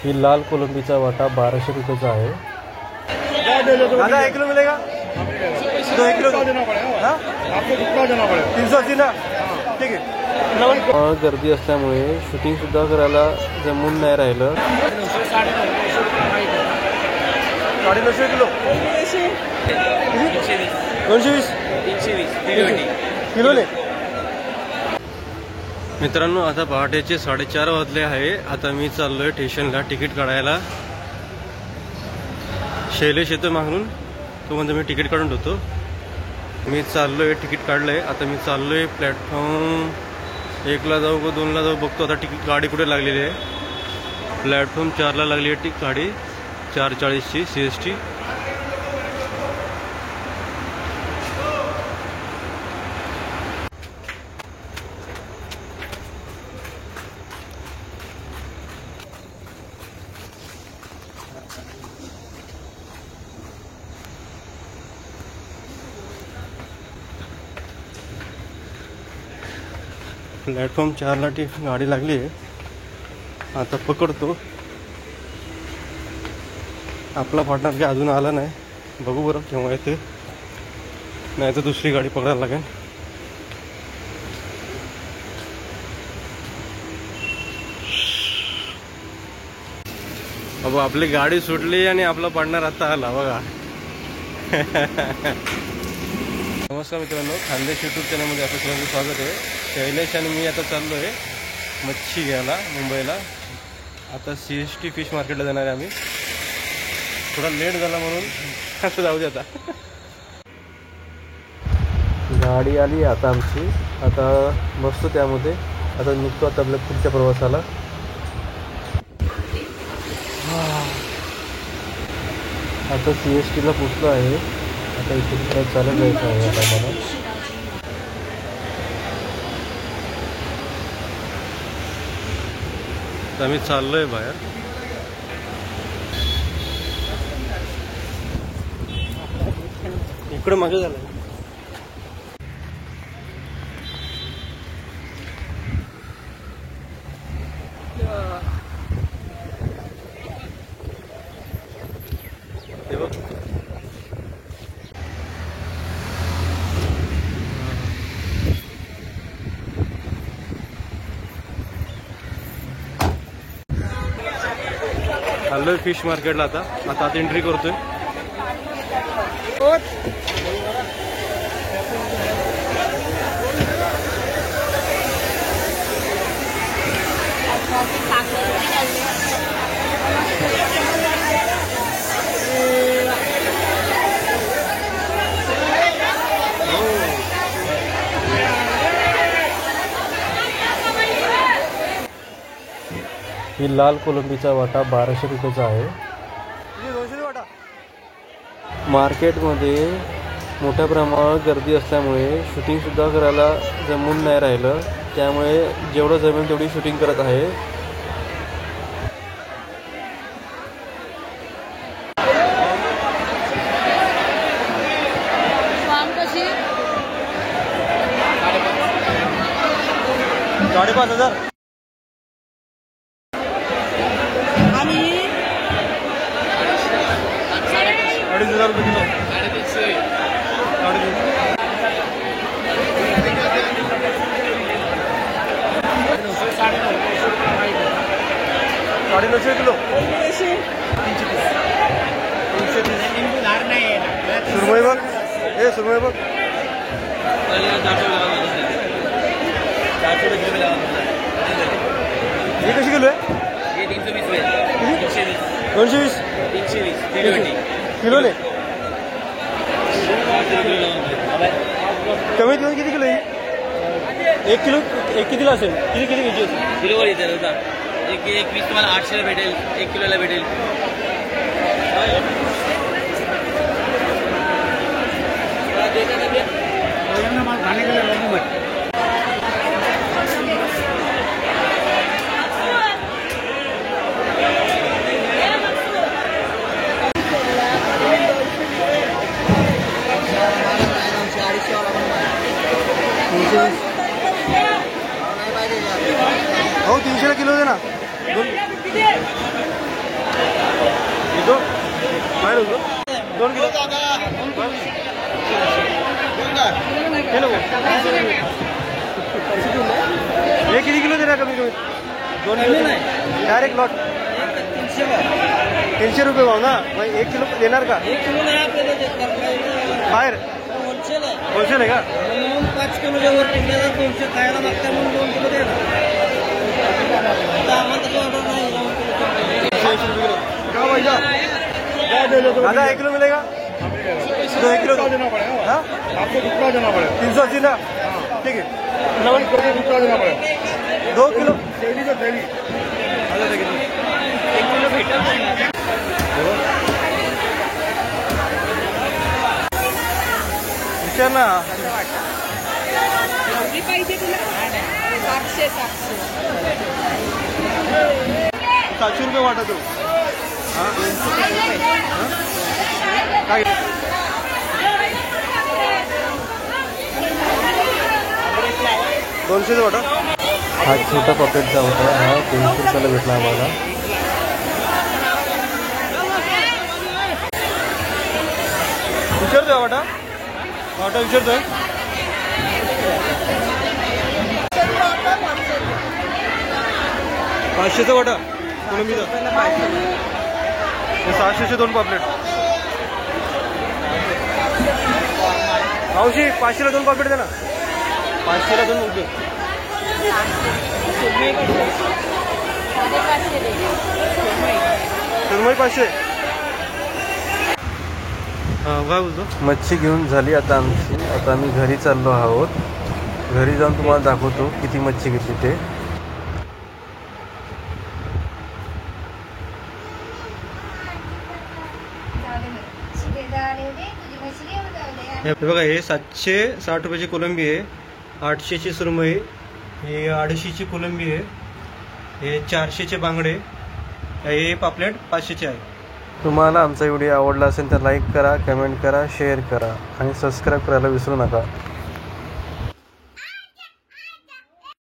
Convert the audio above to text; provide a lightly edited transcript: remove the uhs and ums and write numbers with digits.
ही लाल कोलंबीचा वाटा 1200 रुपयाचा आहे। दादा 1 किलो मिलेगा? 2 किलो देना पड़ेगा। आपको कितना देना पड़ेगा? 380 ना, ठीक है। गर्दी असल्यामुळे शूटिंग सुद्धा करायला जमून नाही राहिलं। 950 किलो 220 किलो ले। मित्रांनो आता पहाटेचे 4:30 वाजले आहे। आता मी चाललोय स्टेशनला तिकीट काढायला। शैलेश येतो मागून, तो म्हणजे मी तिकीट काढून ठेवतो। मी चाललोय, तिकीट काढलंय। आता मी चाललोय प्लॅटफॉर्म 1ला जाऊ का 2ला जाऊ बघतो आता। तिकीट गाडी कुठे लागलेली आहे? प्लॅटफॉर्म 4ला लागली आहे गाडी, 4:40ची CST। प्लॅटफॉर्म 4ला गाडी लागली आहे। आता पकडतो। आपला पार्टनर काय अजून आला नाही, बघू बरं केव्हा येते, नाही तर दुसरी गाडी पकडायला लागेल। बाबा आपली गाडी सुटली आणि आपला पार्टनर आता आला बघा। नमस्कार मित्रांनो, खानदेश यूट्यूब चॅनलमध्ये आपलं सगळ्यांचं स्वागत आहे। शैलेश आणि मी आता चाललो आहे मच्छी घ्यायला मुंबईला। आता CST फिश मार्केटला जाणार आहे आम्ही। थोडा लेट झाला म्हणून असं जाऊ दे आता। गाडी आली आता आमची, आता बसतो त्यामध्ये। आता निघतो आता आपल्या पुढच्या प्रवासाला। आता CSTला पोचलो आहे। आता इथे काय चालत जायचं आहे आता मला। तर आम्ही चाललोय बाहेर। इकडे मागे झालं हे बघ। आलोय फिश मार्केटला आता। आता एंट्री करतोय। ही लाल कोलंबीचा वाटा 1200 रुपयाचा आहे। मार्केटमध्ये मोठ्या प्रमाणात गर्दी असल्यामुळे शूटिंग सुद्धा करायला जमून नाही राहिलं, त्यामुळे जेवढं जमेल तेवढी शूटिंग करत आहे। $5,500 ₹2,500 किलो। 950 किलो 330। सुरमई बघ, हे सुरमई बघ। ये कशी किलो आहे? 220 किलो ले। कमीत कमी किती किलो आहे? 1 किलो। 1 कितीला असेल? किती घ्यायची असेल? किलोवर येते दादा। एक पीस तुम्हाला 800ला भेटेल, 1 किलोला भेटेल। हो 300 किलो दे ना। किलो बाहेर होतो 2 किलो हे नको हे किती किलो देणार कमी कमी 2 किलो डायरेक्ट लॉट 300 रुपये भाव ना मग 1 किलो देणार का बाहेर होलसेल आहे का 5 किलोच्या वर टिकल्याला 200 खायला मागता म्हणून 2 किलो देणार दादा 1 किलो मिलेगा तो 1 किलो देना पड़ेगा हाँ आपको दुक्का देना पड़ेगा 380 ना ठीक है दुक्का देना पड़ेगा 2 किलो थैली से थैली विचार ना पाहिजे तुला 700 रुपये वाटत हो हाँ काय 200 वाटा हा छोटा पॉकेटचा होता हा 300 रुपयाला भेटला आम्हाला विचारतोय वाटा वाटा विचारतोय 500चा वाटा कोलंबीचा 600चे 2 पॉपलेट मावशी 500ला 2 पॉपलेट दे ना 500ला 2 रुपये सुरमई 500 काय बोलतो मच्छी घेऊन झाली आता आमची आता आम्ही घरी चाललो आहोत घरी जाऊन तुम्हाला दाखवतो किती मच्छी घेतली ते हे बघा हे 760 रुपयाची कोलंबी आहे 800ची सुरमई हे 250ची कोलंबी आहे हे 400चे बांगडे हे पापलेट 500चे आहे तुम्हाला आमचा व्हिडिओ आवडला असेल तर लाईक करा कमेंट करा शेअर करा आणि सबस्क्राईब करायला विसरू नका